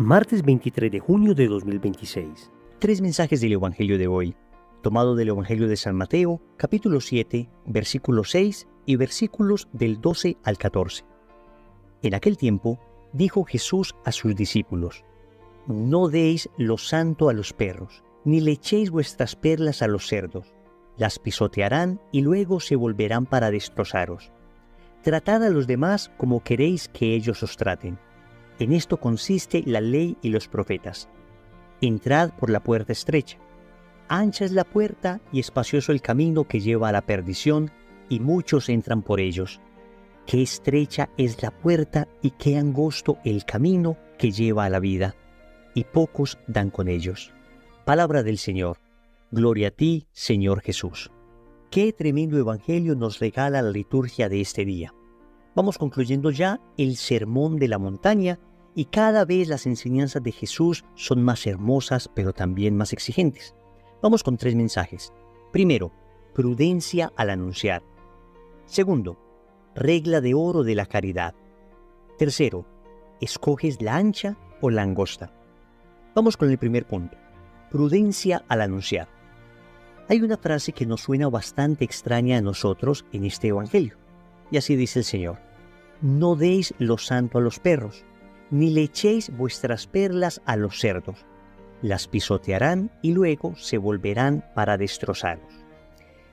Martes 23 de junio de 2026. Tres mensajes del Evangelio de hoy, tomado del Evangelio de San Mateo, capítulo 7, versículo 6 y versículos del 12 al 14. En aquel tiempo, dijo Jesús a sus discípulos: No deis lo santo a los perros, ni le echéis vuestras perlas a los cerdos. Las pisotearán y luego se volverán para destrozaros. Tratad a los demás como queréis que ellos os traten. En esto consiste la ley y los profetas. Entrad por la puerta estrecha. Ancha es la puerta y espacioso el camino que lleva a la perdición, y muchos entran por ellos. Qué estrecha es la puerta y qué angosto el camino que lleva a la vida, y pocos dan con ellos. Palabra del Señor. Gloria a ti, Señor Jesús. Qué tremendo evangelio nos regala la liturgia de este día. Vamos concluyendo ya el sermón de la montaña, y cada vez las enseñanzas de Jesús son más hermosas, pero también más exigentes. Vamos con tres mensajes. Primero, prudencia al anunciar. Segundo, regla de oro de la caridad. Tercero, ¿escoges la ancha o la angosta? Vamos con el primer punto, prudencia al anunciar. Hay una frase que nos suena bastante extraña a nosotros en este evangelio, y así dice el Señor: No deis lo santo a los perros, ni le echéis vuestras perlas a los cerdos. Las pisotearán y luego se volverán para destrozaros.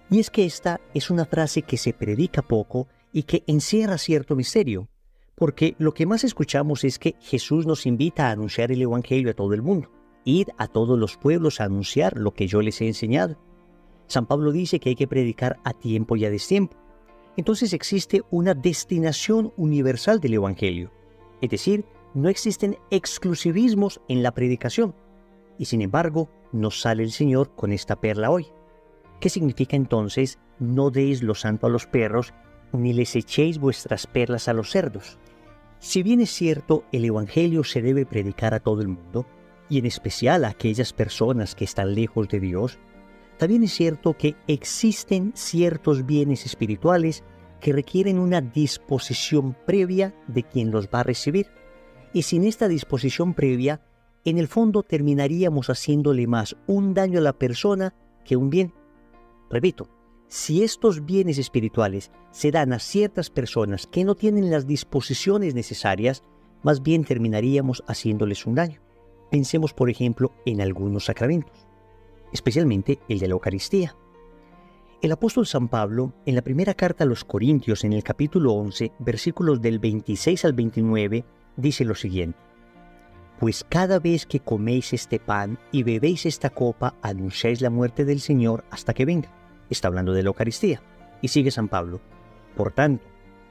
Y es que esta es una frase que se predica poco y que encierra cierto misterio, porque lo que más escuchamos es que Jesús nos invita a anunciar el evangelio a todo el mundo. Id a todos los pueblos a anunciar lo que yo les he enseñado. San Pablo dice que hay que predicar a tiempo y a destiempo. Entonces existe una destinación universal del evangelio, es decir, no existen exclusivismos en la predicación. Y sin embargo, nos sale el Señor con esta perla hoy. ¿Qué significa entonces no deis lo santo a los perros, ni les echéis vuestras perlas a los cerdos? Si bien es cierto, el evangelio se debe predicar a todo el mundo, y en especial a aquellas personas que están lejos de Dios, también es cierto que existen ciertos bienes espirituales que requieren una disposición previa de quien los va a recibir. Y sin esta disposición previa, en el fondo terminaríamos haciéndole más un daño a la persona que un bien. Repito, si estos bienes espirituales se dan a ciertas personas que no tienen las disposiciones necesarias, más bien terminaríamos haciéndoles un daño. Pensemos, por ejemplo, en algunos sacramentos, especialmente el de la Eucaristía. El apóstol San Pablo, en la primera carta a los Corintios, en el capítulo 11, versículos del 26 al 29, dice lo siguiente: Pues cada vez que coméis este pan y bebéis esta copa, anunciáis la muerte del Señor hasta que venga. Está hablando de la Eucaristía. Y sigue San Pablo: Por tanto,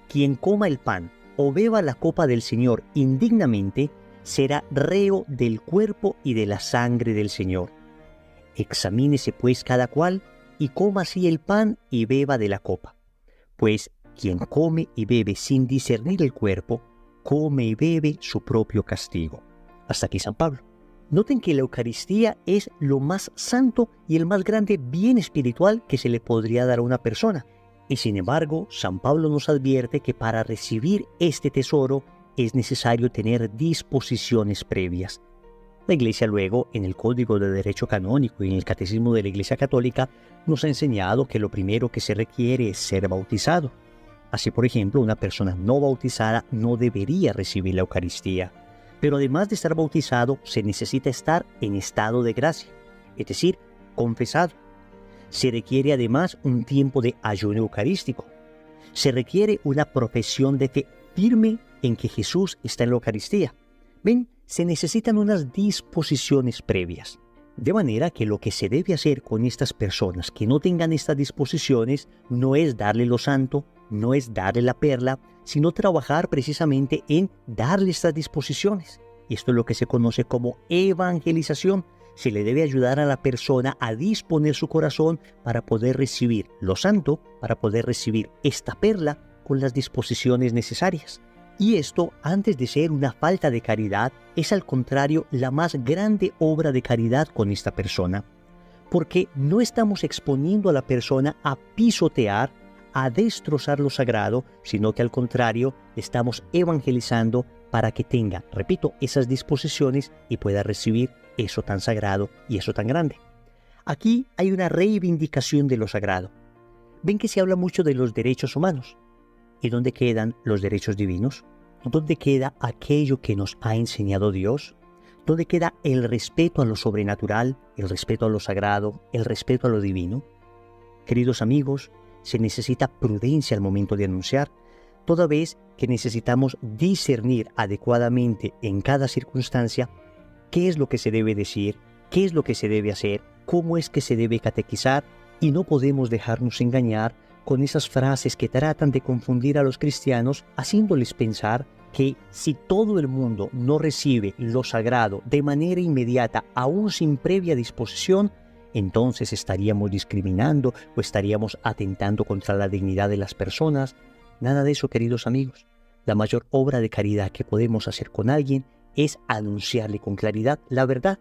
quien coma el pan o beba la copa del Señor indignamente, será reo del cuerpo y de la sangre del Señor. Examínese pues cada cual, y coma así el pan y beba de la copa. Pues quien come y bebe sin discernir el cuerpo, come y bebe su propio castigo. Hasta aquí San Pablo. Noten que la Eucaristía es lo más santo y el más grande bien espiritual que se le podría dar a una persona. Y sin embargo, San Pablo nos advierte que para recibir este tesoro es necesario tener disposiciones previas. La Iglesia luego, en el Código de Derecho Canónico y en el Catecismo de la Iglesia Católica, nos ha enseñado que lo primero que se requiere es ser bautizado. Así, por ejemplo, una persona no bautizada no debería recibir la Eucaristía. Pero además de estar bautizado, se necesita estar en estado de gracia, es decir, confesado. Se requiere además un tiempo de ayuno eucarístico. Se requiere una profesión de fe firme en que Jesús está en la Eucaristía. ¿Ven? Se necesitan unas disposiciones previas. De manera que lo que se debe hacer con estas personas que no tengan estas disposiciones no es darle lo santo, no es darle la perla, sino trabajar precisamente en darle estas disposiciones. Y esto es lo que se conoce como evangelización. Se le debe ayudar a la persona a disponer su corazón para poder recibir lo santo, para poder recibir esta perla con las disposiciones necesarias. Y esto, antes de ser una falta de caridad, es al contrario la más grande obra de caridad con esta persona, porque no estamos exponiendo a la persona a pisotear, a destrozar lo sagrado, sino que al contrario, estamos evangelizando para que tenga, repito, esas disposiciones y pueda recibir eso tan sagrado y eso tan grande. Aquí hay una reivindicación de lo sagrado. Ven que se habla mucho de los derechos humanos. ¿Y dónde quedan los derechos divinos? ¿Dónde queda aquello que nos ha enseñado Dios? ¿Dónde queda el respeto a lo sobrenatural, el respeto a lo sagrado, el respeto a lo divino? Queridos amigos, se necesita prudencia al momento de anunciar, toda vez que necesitamos discernir adecuadamente en cada circunstancia qué es lo que se debe decir, qué es lo que se debe hacer, cómo es que se debe catequizar, y no podemos dejarnos engañar con esas frases que tratan de confundir a los cristianos, haciéndoles pensar que si todo el mundo no recibe lo sagrado de manera inmediata, aún sin previa disposición, entonces estaríamos discriminando o estaríamos atentando contra la dignidad de las personas. Nada de eso, queridos amigos. La mayor obra de caridad que podemos hacer con alguien es anunciarle con claridad la verdad.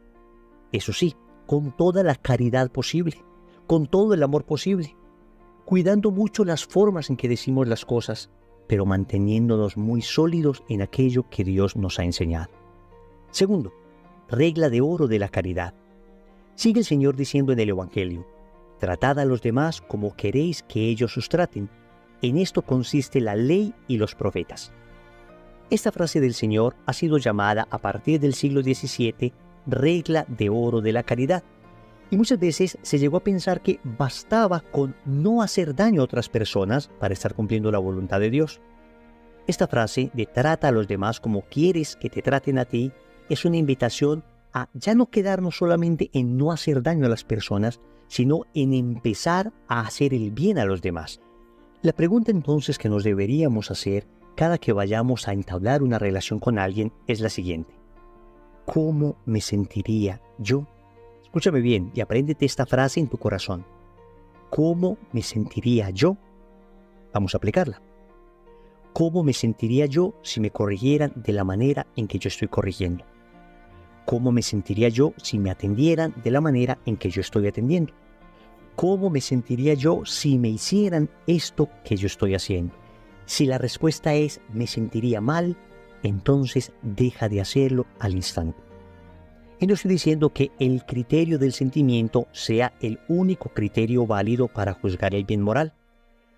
Eso sí, con toda la caridad posible, con todo el amor posible, cuidando mucho las formas en que decimos las cosas, pero manteniéndonos muy sólidos en aquello que Dios nos ha enseñado. Segundo, regla de oro de la caridad. Sigue el Señor diciendo en el Evangelio: tratad a los demás como queréis que ellos os traten. En esto consiste la ley y los profetas. Esta frase del Señor ha sido llamada a partir del siglo XVII regla de oro de la caridad. Y muchas veces se llegó a pensar que bastaba con no hacer daño a otras personas para estar cumpliendo la voluntad de Dios. Esta frase de trata a los demás como quieres que te traten a ti es una invitación a ya no quedarnos solamente en no hacer daño a las personas, sino en empezar a hacer el bien a los demás. La pregunta entonces que nos deberíamos hacer cada que vayamos a entablar una relación con alguien es la siguiente: ¿cómo me sentiría yo? Escúchame bien y apréndete esta frase en tu corazón. ¿Cómo me sentiría yo? Vamos a aplicarla. ¿Cómo me sentiría yo si me corrigieran de la manera en que yo estoy corrigiendo? ¿Cómo me sentiría yo si me atendieran de la manera en que yo estoy atendiendo? ¿Cómo me sentiría yo si me hicieran esto que yo estoy haciendo? Si la respuesta es me sentiría mal, entonces deja de hacerlo al instante. Y no estoy diciendo que el criterio del sentimiento sea el único criterio válido para juzgar el bien moral.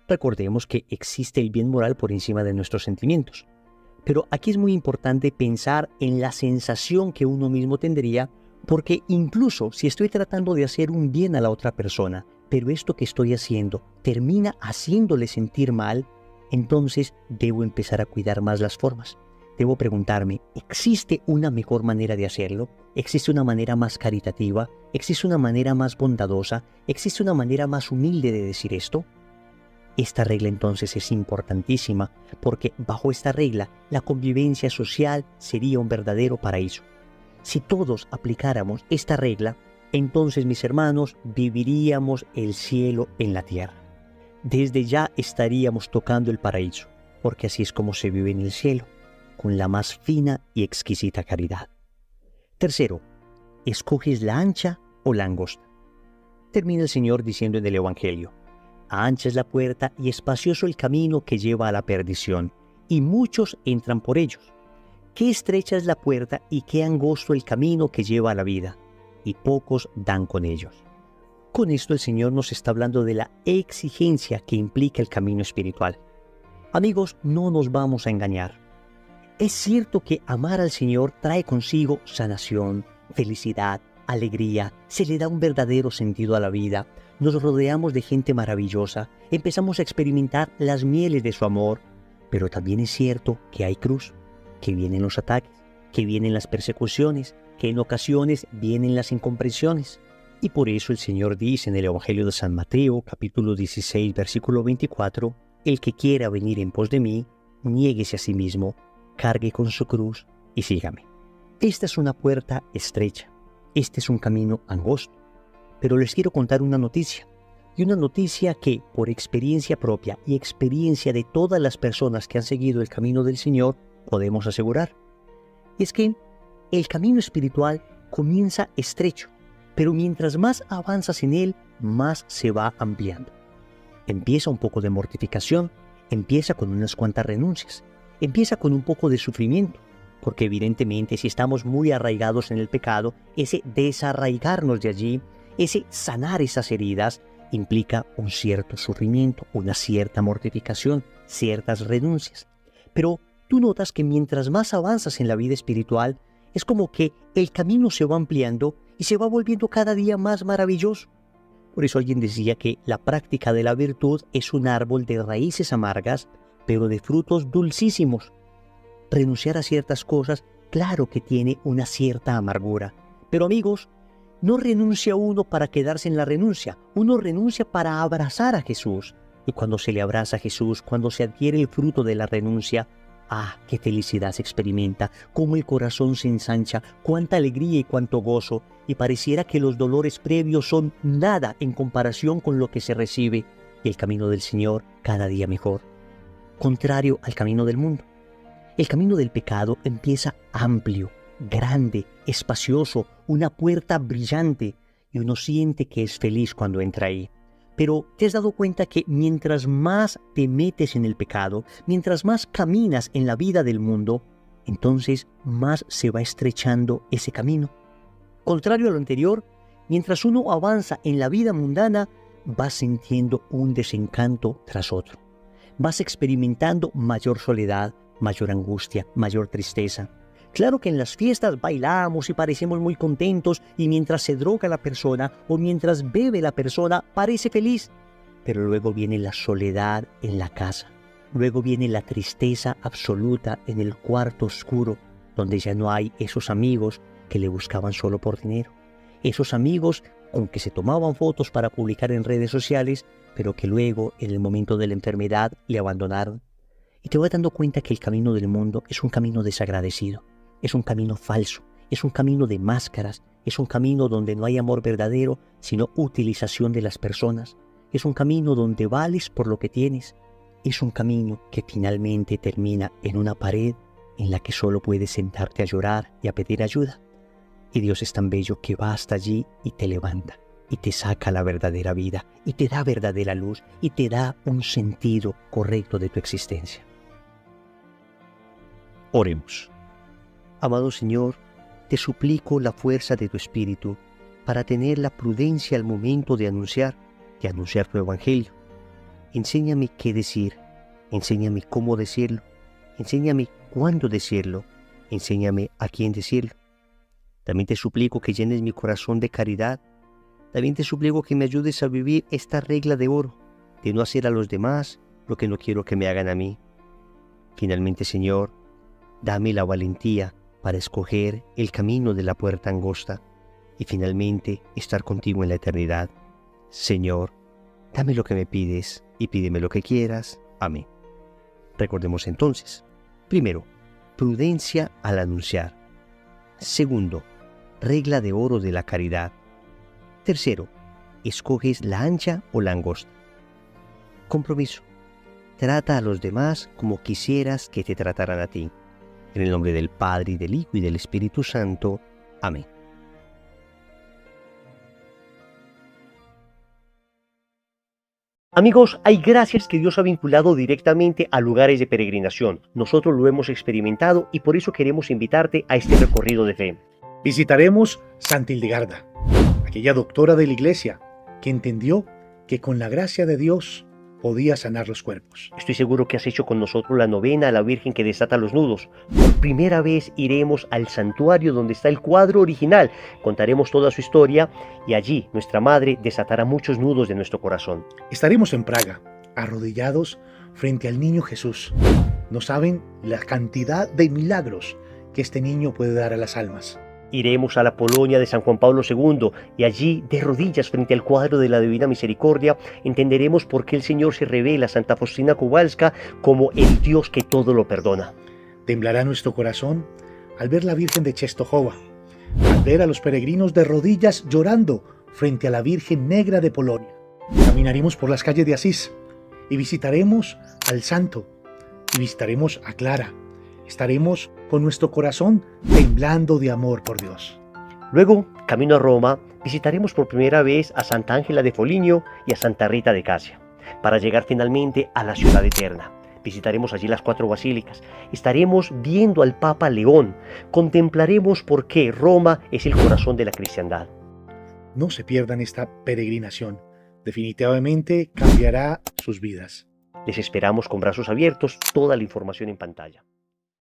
Recordemos que existe el bien moral por encima de nuestros sentimientos. Pero aquí es muy importante pensar en la sensación que uno mismo tendría, porque incluso si estoy tratando de hacer un bien a la otra persona, pero esto que estoy haciendo termina haciéndole sentir mal, entonces debo empezar a cuidar más las formas. Debo preguntarme, ¿existe una mejor manera de hacerlo? ¿Existe una manera más caritativa? ¿Existe una manera más bondadosa? ¿Existe una manera más humilde de decir esto? Esta regla entonces es importantísima, porque bajo esta regla la convivencia social sería un verdadero paraíso. Si todos aplicáramos esta regla, entonces, mis hermanos, viviríamos el cielo en la tierra. Desde ya estaríamos tocando el paraíso, porque así es como se vive en el cielo, con la más fina y exquisita caridad. Tercero, ¿escoges la ancha o la angosta? Termina el Señor diciendo en el Evangelio: ancha es la puerta y espacioso el camino que lleva a la perdición, y muchos entran por ellos. Qué estrecha es la puerta y qué angosto el camino que lleva a la vida, y pocos dan con ellos. Con esto el Señor nos está hablando de la exigencia que implica el camino espiritual. Amigos, no nos vamos a engañar. Es cierto que amar al Señor trae consigo sanación, felicidad, alegría, se le da un verdadero sentido a la vida, nos rodeamos de gente maravillosa, empezamos a experimentar las mieles de su amor, pero también es cierto que hay cruz, que vienen los ataques, que vienen las persecuciones, que en ocasiones vienen las incomprensiones. Y por eso el Señor dice en el Evangelio de San Mateo, capítulo 16, versículo 24, el que quiera venir en pos de mí, niéguese a sí mismo, cargue con su cruz y sígame. Esta es una puerta estrecha, este es un camino angosto, pero les quiero contar una noticia, y una noticia que por experiencia propia y experiencia de todas las personas que han seguido el camino del Señor podemos asegurar. Y es que el camino espiritual comienza estrecho, pero mientras más avanzas en él, más se va ampliando. Empieza un poco de mortificación, empieza con unas cuantas renuncias, empieza con un poco de sufrimiento, porque evidentemente si estamos muy arraigados en el pecado, ese desarraigarnos de allí, ese sanar esas heridas, implica un cierto sufrimiento, una cierta mortificación, ciertas renuncias. Pero tú notas que mientras más avanzas en la vida espiritual, es como que el camino se va ampliando y se va volviendo cada día más maravilloso. Por eso alguien decía que la práctica de la virtud es un árbol de raíces amargas, pero de frutos dulcísimos. Renunciar a ciertas cosas, claro que tiene una cierta amargura. Pero amigos, no renuncia uno para quedarse en la renuncia. Uno renuncia para abrazar a Jesús. Y cuando se le abraza a Jesús, cuando se adquiere el fruto de la renuncia, ¡ah, qué felicidad se experimenta! Cómo el corazón se ensancha, cuánta alegría y cuánto gozo. Y pareciera que los dolores previos son nada en comparación con lo que se recibe. Y el camino del Señor cada día mejor. Contrario al camino del mundo. El camino del pecado empieza amplio, grande, espacioso, una puerta brillante, y uno siente que es feliz cuando entra ahí. Pero ¿te has dado cuenta que mientras más te metes en el pecado, mientras más caminas en la vida del mundo, entonces más se va estrechando ese camino? Contrario a lo anterior, mientras uno avanza en la vida mundana, vas sintiendo un desencanto tras otro. Vas experimentando mayor soledad, mayor angustia, mayor tristeza. Claro que en las fiestas bailamos y parecemos muy contentos, y mientras se droga la persona o mientras bebe la persona parece feliz. Pero luego viene la soledad en la casa. Luego viene la tristeza absoluta en el cuarto oscuro, donde ya no hay esos amigos que le buscaban solo por dinero. Esos amigos con que se tomaban fotos para publicar en redes sociales, pero que luego, en el momento de la enfermedad, le abandonaron. Y te vas dando cuenta que el camino del mundo es un camino desagradecido, es un camino falso, es un camino de máscaras, es un camino donde no hay amor verdadero, sino utilización de las personas. Es un camino donde vales por lo que tienes. Es un camino que finalmente termina en una pared en la que solo puedes sentarte a llorar y a pedir ayuda. Y Dios es tan bello que va hasta allí y te levanta, y te saca la verdadera vida, y te da verdadera luz, y te da un sentido correcto de tu existencia. Oremos. Amado Señor, te suplico la fuerza de tu Espíritu para tener la prudencia al momento de anunciar tu Evangelio. Enséñame qué decir, enséñame cómo decirlo, enséñame cuándo decirlo, enséñame a quién decirlo. También te suplico que llenes mi corazón de caridad. También te suplico que me ayudes a vivir esta regla de oro, de no hacer a los demás lo que no quiero que me hagan a mí. Finalmente, Señor, dame la valentía para escoger el camino de la puerta angosta y finalmente estar contigo en la eternidad. Señor, dame lo que me pides y pídeme lo que quieras. Amén. Recordemos entonces, primero, prudencia al anunciar. Segundo, regla de oro de la caridad. Tercero, escoges la ancha o la angosta. Compromiso. Trata a los demás como quisieras que te trataran a ti. En el nombre del Padre, y del Hijo, y del Espíritu Santo. Amén. Amigos, hay gracias que Dios ha vinculado directamente a lugares de peregrinación. Nosotros lo hemos experimentado y por eso queremos invitarte a este recorrido de fe. Visitaremos Santa Hildegarda, aquella doctora de la Iglesia que entendió que con la gracia de Dios podía sanar los cuerpos. Estoy seguro que has hecho con nosotros la novena a la Virgen que desata los nudos. Por primera vez iremos al santuario donde está el cuadro original. Contaremos toda su historia y allí nuestra Madre desatará muchos nudos de nuestro corazón. Estaremos en Praga, arrodillados frente al niño Jesús. No saben la cantidad de milagros que este niño puede dar a las almas. Iremos a la Polonia de San Juan Pablo II y allí, de rodillas frente al cuadro de la Divina Misericordia, entenderemos por qué el Señor se revela a Santa Faustina Kowalska como el Dios que todo lo perdona. Temblará nuestro corazón al ver la Virgen de Czestochowa, al ver a los peregrinos de rodillas llorando frente a la Virgen Negra de Polonia. Caminaremos por las calles de Asís y visitaremos al Santo y visitaremos a Clara. Estaremos con nuestro corazón temblando de amor por Dios. Luego, camino a Roma, visitaremos por primera vez a Santa Ángela de Foligno y a Santa Rita de Casia, para llegar finalmente a la ciudad eterna. Visitaremos allí las 4 basílicas. Estaremos viendo al Papa León. Contemplaremos por qué Roma es el corazón de la cristiandad. No se pierdan esta peregrinación. Definitivamente cambiará sus vidas. Les esperamos con brazos abiertos, toda la información en pantalla.